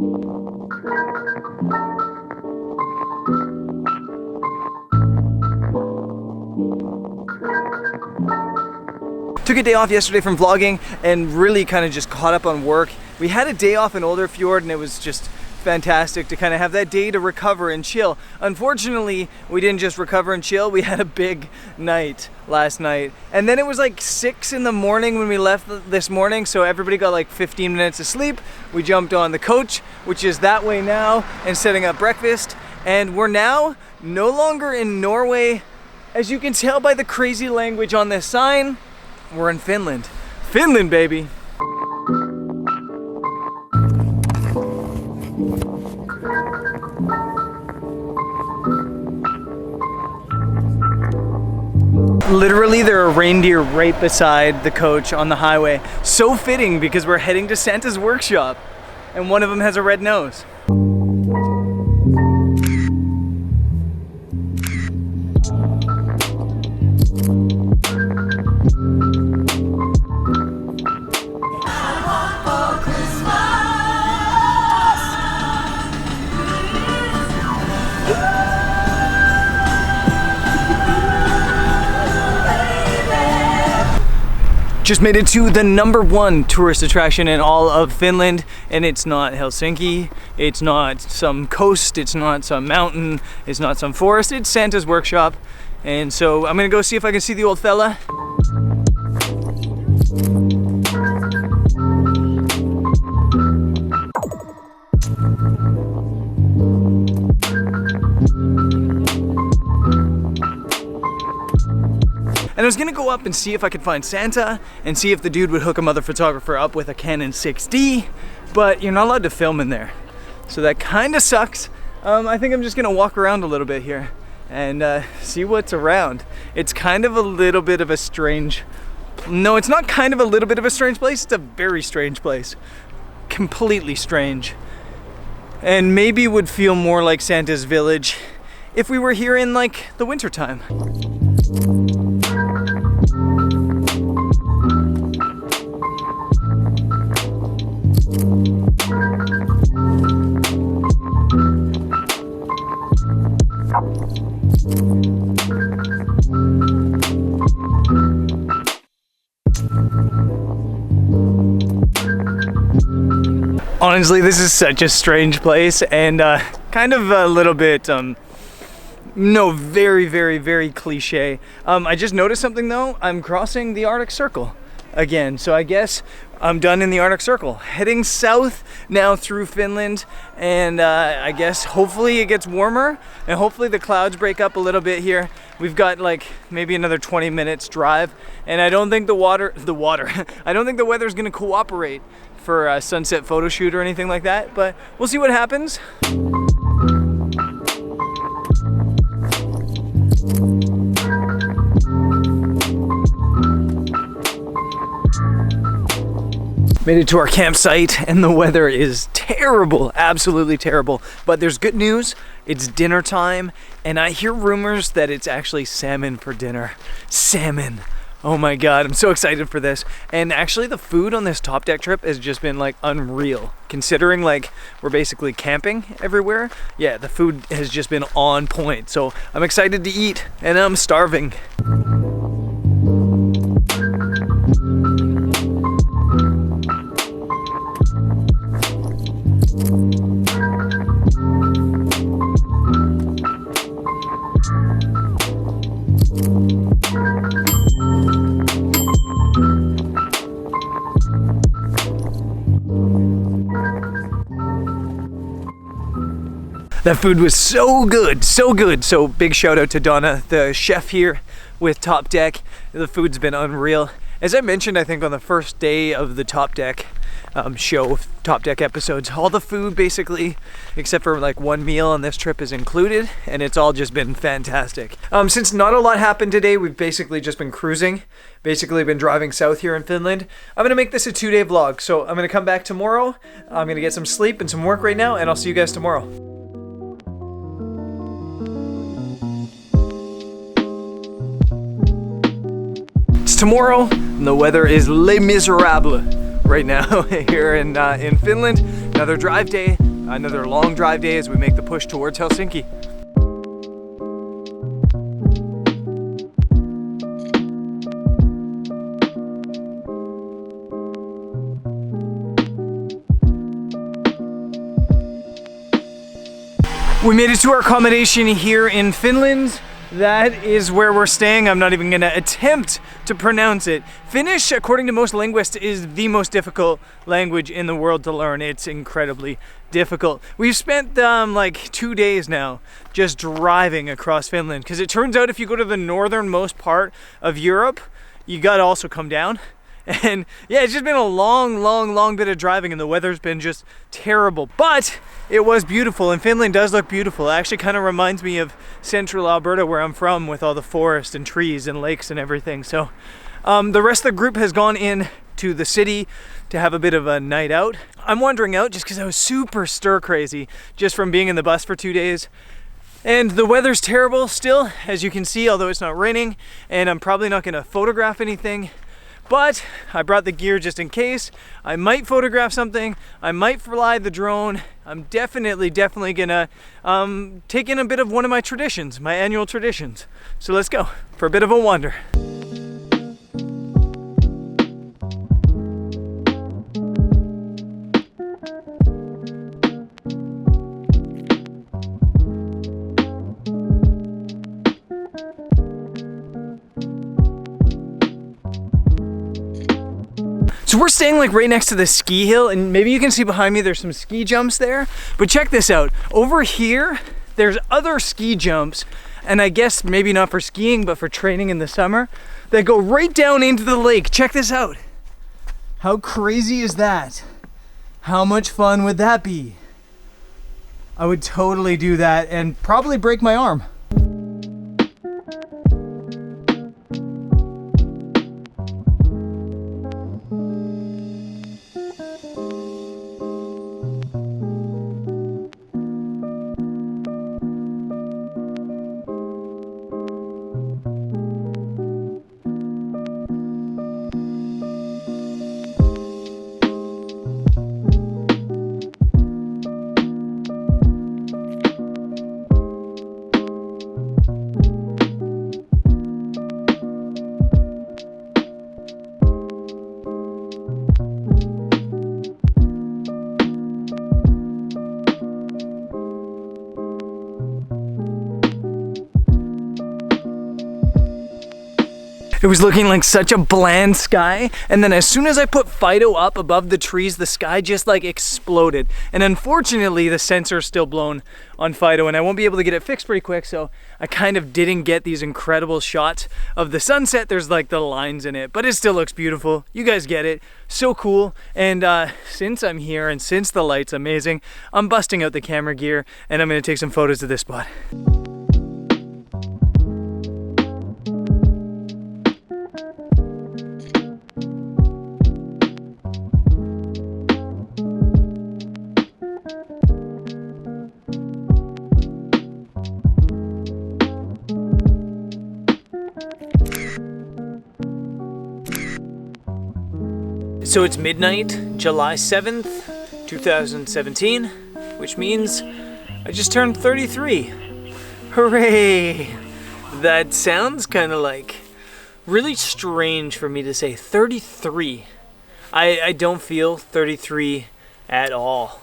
Took a day off yesterday from vlogging and really kind of just caught up on work. We had a day off in Olderfjord and it was just fantastic to kind of have that day to recover and chill. Unfortunately, we didn't just recover and chill, we had a big night last night. And then it was like 6 in the morning when we left this morning, so everybody got like 15 minutes of sleep. We jumped on the coach, which is that way now, and setting up breakfast. And we're now no longer in Norway. As you can tell by the crazy language on this sign, we're in Finland. Finland, baby! Literally, there are reindeer right beside the coach on the highway. So fitting because we're heading to Santa's workshop and one of them has a red nose. Just made it to the #1 tourist attraction in all of Finland, and it's not Helsinki, it's not some coast, it's not some mountain, it's not some forest, it's Santa's workshop. And so I'm gonna go see if I can see the old fella. And I was gonna go up and see if I could find Santa and see if the dude would hook a mother photographer up with a Canon 6D, but you're not allowed to film in there. So that kind of sucks. I think I'm just gonna walk around a little bit here and see what's around. It's kind of a little bit of a strange, no, it's not kind of a little bit of a strange place, it's a very strange place. Completely strange. And maybe would feel more like Santa's village if we were here in like the winter time. Honestly, this is such a strange place and kind of a little bit, no, very, very, very cliche. I just noticed something though. I'm crossing the Arctic Circle again, so I guess I'm done in the Arctic Circle. Heading south now through Finland, and I guess hopefully it gets warmer and hopefully the clouds break up a little bit here. We've got like maybe another 20 minutes drive, and I don't think I don't think the weather's gonna cooperate for a sunset photo shoot or anything like that, but we'll see what happens. Made it to our campsite and the weather is terrible, absolutely terrible. But there's good news, it's dinner time and I hear rumors that it's actually salmon for dinner. Salmon. Oh my God, I'm so excited for this. And actually the food on this TopDeck trip has just been like unreal. Considering like we're basically camping everywhere. Yeah, the food has just been on point. So I'm excited to eat and I'm starving. That food was so good, so good. So big shout out to Donna, the chef here with TopDeck. The food's been unreal. As I mentioned, I think on the first day of the TopDeck show, TopDeck episodes, all the food basically, except for like one meal on this trip is included, and it's all just been fantastic. Since not a lot happened today, we've basically just been cruising, basically been driving south here in Finland. I'm gonna make this a 2-day vlog, so I'm gonna come back tomorrow. I'm gonna get some sleep and some work right now, and I'll see you guys tomorrow. Tomorrow, and the weather is Les Miserables right now here in Finland. Another drive day, another long drive day as we make the push towards Helsinki. We made it to our accommodation here in Finland. That is where we're staying. I'm not even gonna attempt to pronounce it. Finnish, according to most linguists, is the most difficult language in the world to learn. It's incredibly difficult. We've spent like 2 days now just driving across Finland, because it turns out if you go to the northernmost part of Europe, you gotta also come down. And yeah, it's just been a long bit of driving, and the weather's been just terrible. But it was beautiful, and Finland does look beautiful. It actually kind of reminds me of central Alberta, where I'm from, with all the forest and trees and lakes and everything. So the rest of the group has gone in to the city to have a bit of a night out. I'm wandering out just because I was super stir crazy just from being in the bus for 2 days. And the weather's terrible still, as you can see, although it's not raining, and I'm probably not gonna photograph anything. But I brought the gear just in case. I might photograph something. I might fly the drone. I'm definitely gonna take in a bit of one of my traditions, my annual traditions. So let's go for a bit of a wander. So we're staying like right next to the ski hill, and maybe you can see behind me there's some ski jumps there. But check this out. Over here, there's other ski jumps, and I guess maybe not for skiing, but for training in the summer, that go right down into the lake. Check this out. How crazy is that? How much fun would that be? I would totally do that and probably break my arm. It was looking like such a bland sky, and then as soon as I put Fido up above the trees, the sky just like exploded. And unfortunately, the sensor's still blown on Fido, and I won't be able to get it fixed pretty quick, so I kind of didn't get these incredible shots of the sunset. There's like the lines in it, but it still looks beautiful. You guys get it. So cool. And since I'm here and since the light's amazing, I'm busting out the camera gear, and I'm gonna take some photos of this spot. So it's midnight, July 7th, 2017, which means I just turned 33. Hooray! That sounds kind of like really strange for me to say 33. I don't feel 33 at all.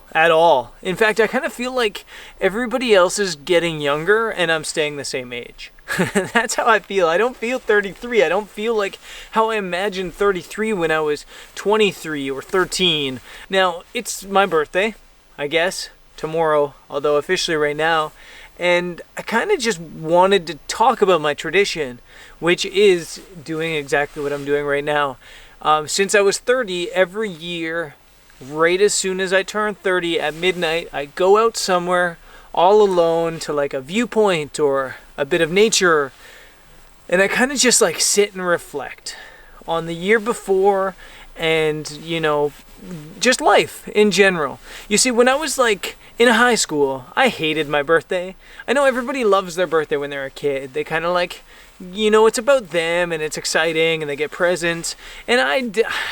In fact, I kind of feel like everybody else is getting younger and I'm staying the same age. That's how I feel. I don't feel 33. I don't feel like how I imagined 33 when I was 23 or 13. Now, it's my birthday, I guess, tomorrow, although officially right now. And I kind of just wanted to talk about my tradition, which is doing exactly what I'm doing right now. Since I was 30, every year, right as soon as I turn 30 at midnight, I go out somewhere all alone to like a viewpoint or a bit of nature, and I kind of just like sit and reflect on the year before and, you know, just life in general. You see, when I was like in high school, I hated my birthday. I know everybody loves their birthday when they're a kid. They kind of like you know, it's about them and it's exciting and they get presents. And I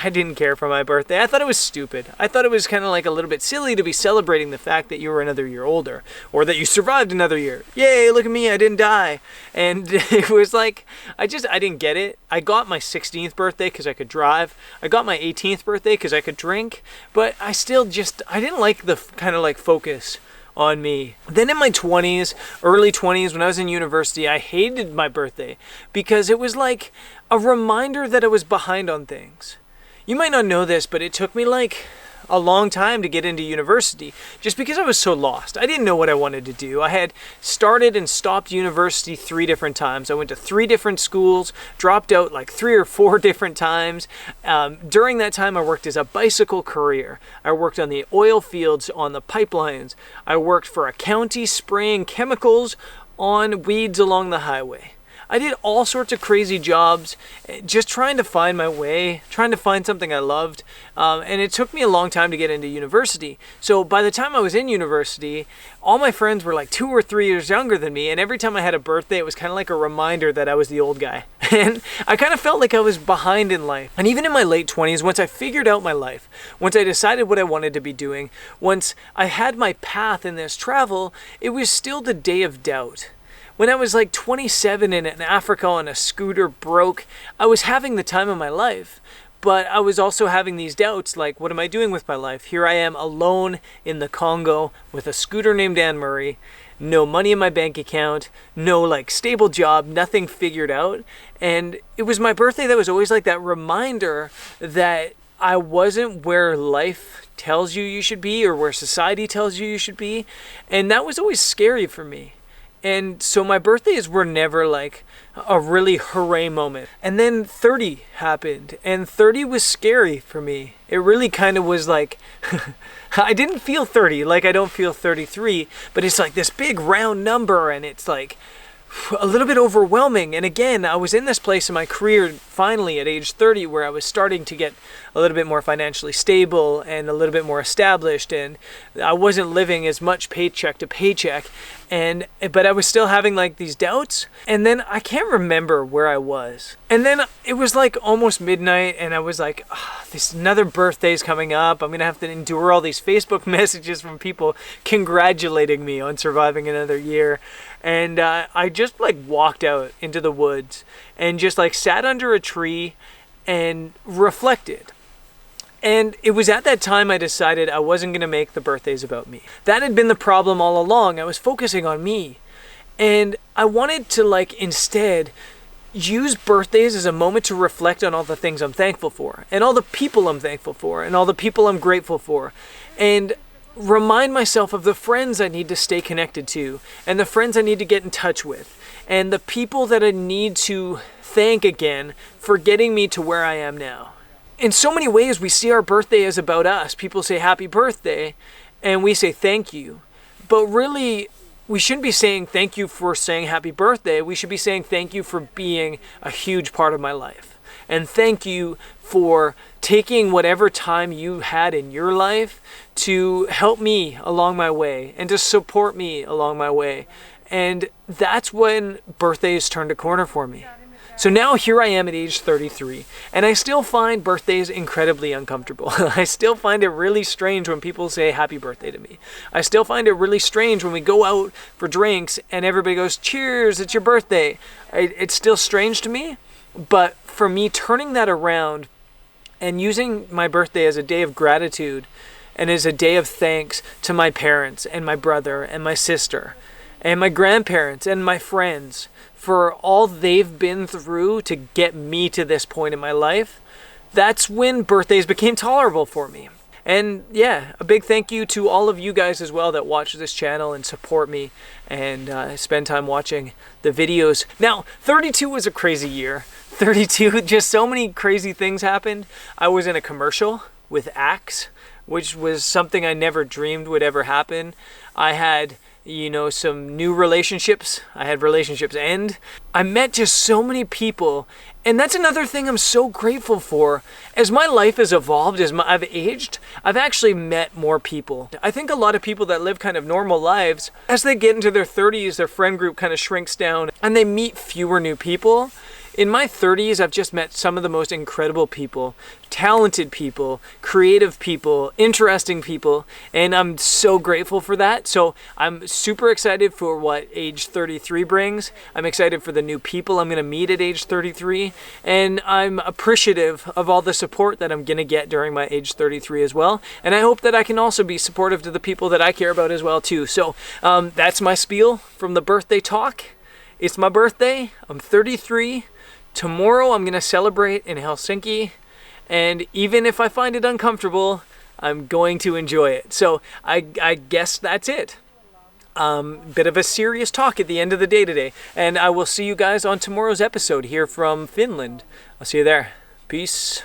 didn't care for my birthday. I thought it was stupid. I thought it was kind of like a little bit silly to be celebrating the fact that you were another year older or that you survived another year. Yay, look at me, I didn't die. And it was like, I didn't get it. I got my 16th birthday because I could drive. I got my 18th birthday because I could drink. But I still I didn't like the kind of like focus on me. Then in my 20s, early 20s, when I was in university, I hated my birthday because it was like a reminder that I was behind on things. You might not know this, but it took me like a long time to get into university just because I was so lost. I didn't know what I wanted to do. I had started and stopped university 3 different times. I went to 3 different schools, dropped out like 3 or 4 different times. During that time, I worked as a bicycle courier. I worked on the oil fields, on the pipelines. I worked for a county spraying chemicals on weeds along the highway. I did all sorts of crazy jobs, just trying to find my way, trying to find something I loved. And it took me a long time to get into university. So by the time I was in university, all my friends were like 2 or 3 years younger than me. And every time I had a birthday, it was kind of like a reminder that I was the old guy. And I kind of felt like I was behind in life. And even in my late 20s, once I figured out my life, once I decided what I wanted to be doing, once I had my path in this travel, it was still the day of doubt. When I was like 27 and in Africa on a scooter broke, I was having the time of my life. But I was also having these doubts like, what am I doing with my life? Here I am alone in the Congo with a scooter named Anne Murray, no money in my bank account, no like stable job, nothing figured out. And it was my birthday that was always like that reminder that I wasn't where life tells you should be or where society tells you should be. And that was always scary for me. And so my birthdays were never like a really hooray moment. And then 30 happened, and 30 was scary for me. It really kind of was like, I didn't feel 30 like I don't feel 33, but it's like this big round number, and it's like a little bit overwhelming. And again, I was in this place in my career finally at age 30 where I was starting to get a little bit more financially stable and a little bit more established, and I wasn't living as much paycheck to paycheck, but I was still having like these doubts. And then I can't remember where I was, and then it was like almost midnight, and I was like, this another birthday's coming up, I'm gonna have to endure all these Facebook messages from people congratulating me on surviving another year. And I just like walked out into the woods and just like sat under a tree and reflected. And it was at that time I decided I wasn't going to make the birthdays about me. That had been the problem all along. I was focusing on me. And I wanted to like instead use birthdays as a moment to reflect on all the things I'm thankful for and all the people I'm thankful for and all the people I'm grateful for. And remind myself of the friends I need to stay connected to and the friends I need to get in touch with and the people that I need to thank again for getting me to where I am now. In so many ways, we see our birthday as about us. People say happy birthday and we say thank you. But really, we shouldn't be saying thank you for saying happy birthday. We should be saying thank you for being a huge part of my life. And thank you for taking whatever time you had in your life to help me along my way and to support me along my way. And that's when birthdays turned a corner for me. So now here I am at age 33, and I still find birthdays incredibly uncomfortable. I still find it really strange when people say happy birthday to me. I still find it really strange when we go out for drinks and everybody goes, cheers, it's your birthday. It's still strange to me, but for me, turning that around and using my birthday as a day of gratitude and as a day of thanks to my parents and my brother and my sister and my grandparents and my friends for all they've been through to get me to this point in my life, that's when birthdays became tolerable for me. And yeah, a big thank you to all of you guys as well that watch this channel and support me and spend time watching the videos. Now, 32 was a crazy year. 32, just so many crazy things happened. I was in a commercial with Axe, which was something I never dreamed would ever happen. I had you know, some new relationships. I had relationships end. I met just so many people, and that's another thing I'm so grateful for. As my life has evolved, I've aged, I've actually met more people. I think a lot of people that live kind of normal lives, as they get into their 30s, their friend group kind of shrinks down and they meet fewer new people. In my 30s, I've just met some of the most incredible people, talented people, creative people, interesting people, and I'm so grateful for that. So I'm super excited for what age 33 brings. I'm excited for the new people I'm going to meet at age 33, and I'm appreciative of all the support that I'm going to get during my age 33 as well. And I hope that I can also be supportive to the people that I care about as well too. So that's my spiel from the birthday talk. It's my birthday. I'm 33. Tomorrow I'm going to celebrate in Helsinki, and even if I find it uncomfortable, I'm going to enjoy it. So I guess that's it. Bit of a serious talk at the end of the day today, and I will see you guys on tomorrow's episode here from Finland. I'll see you there. Peace.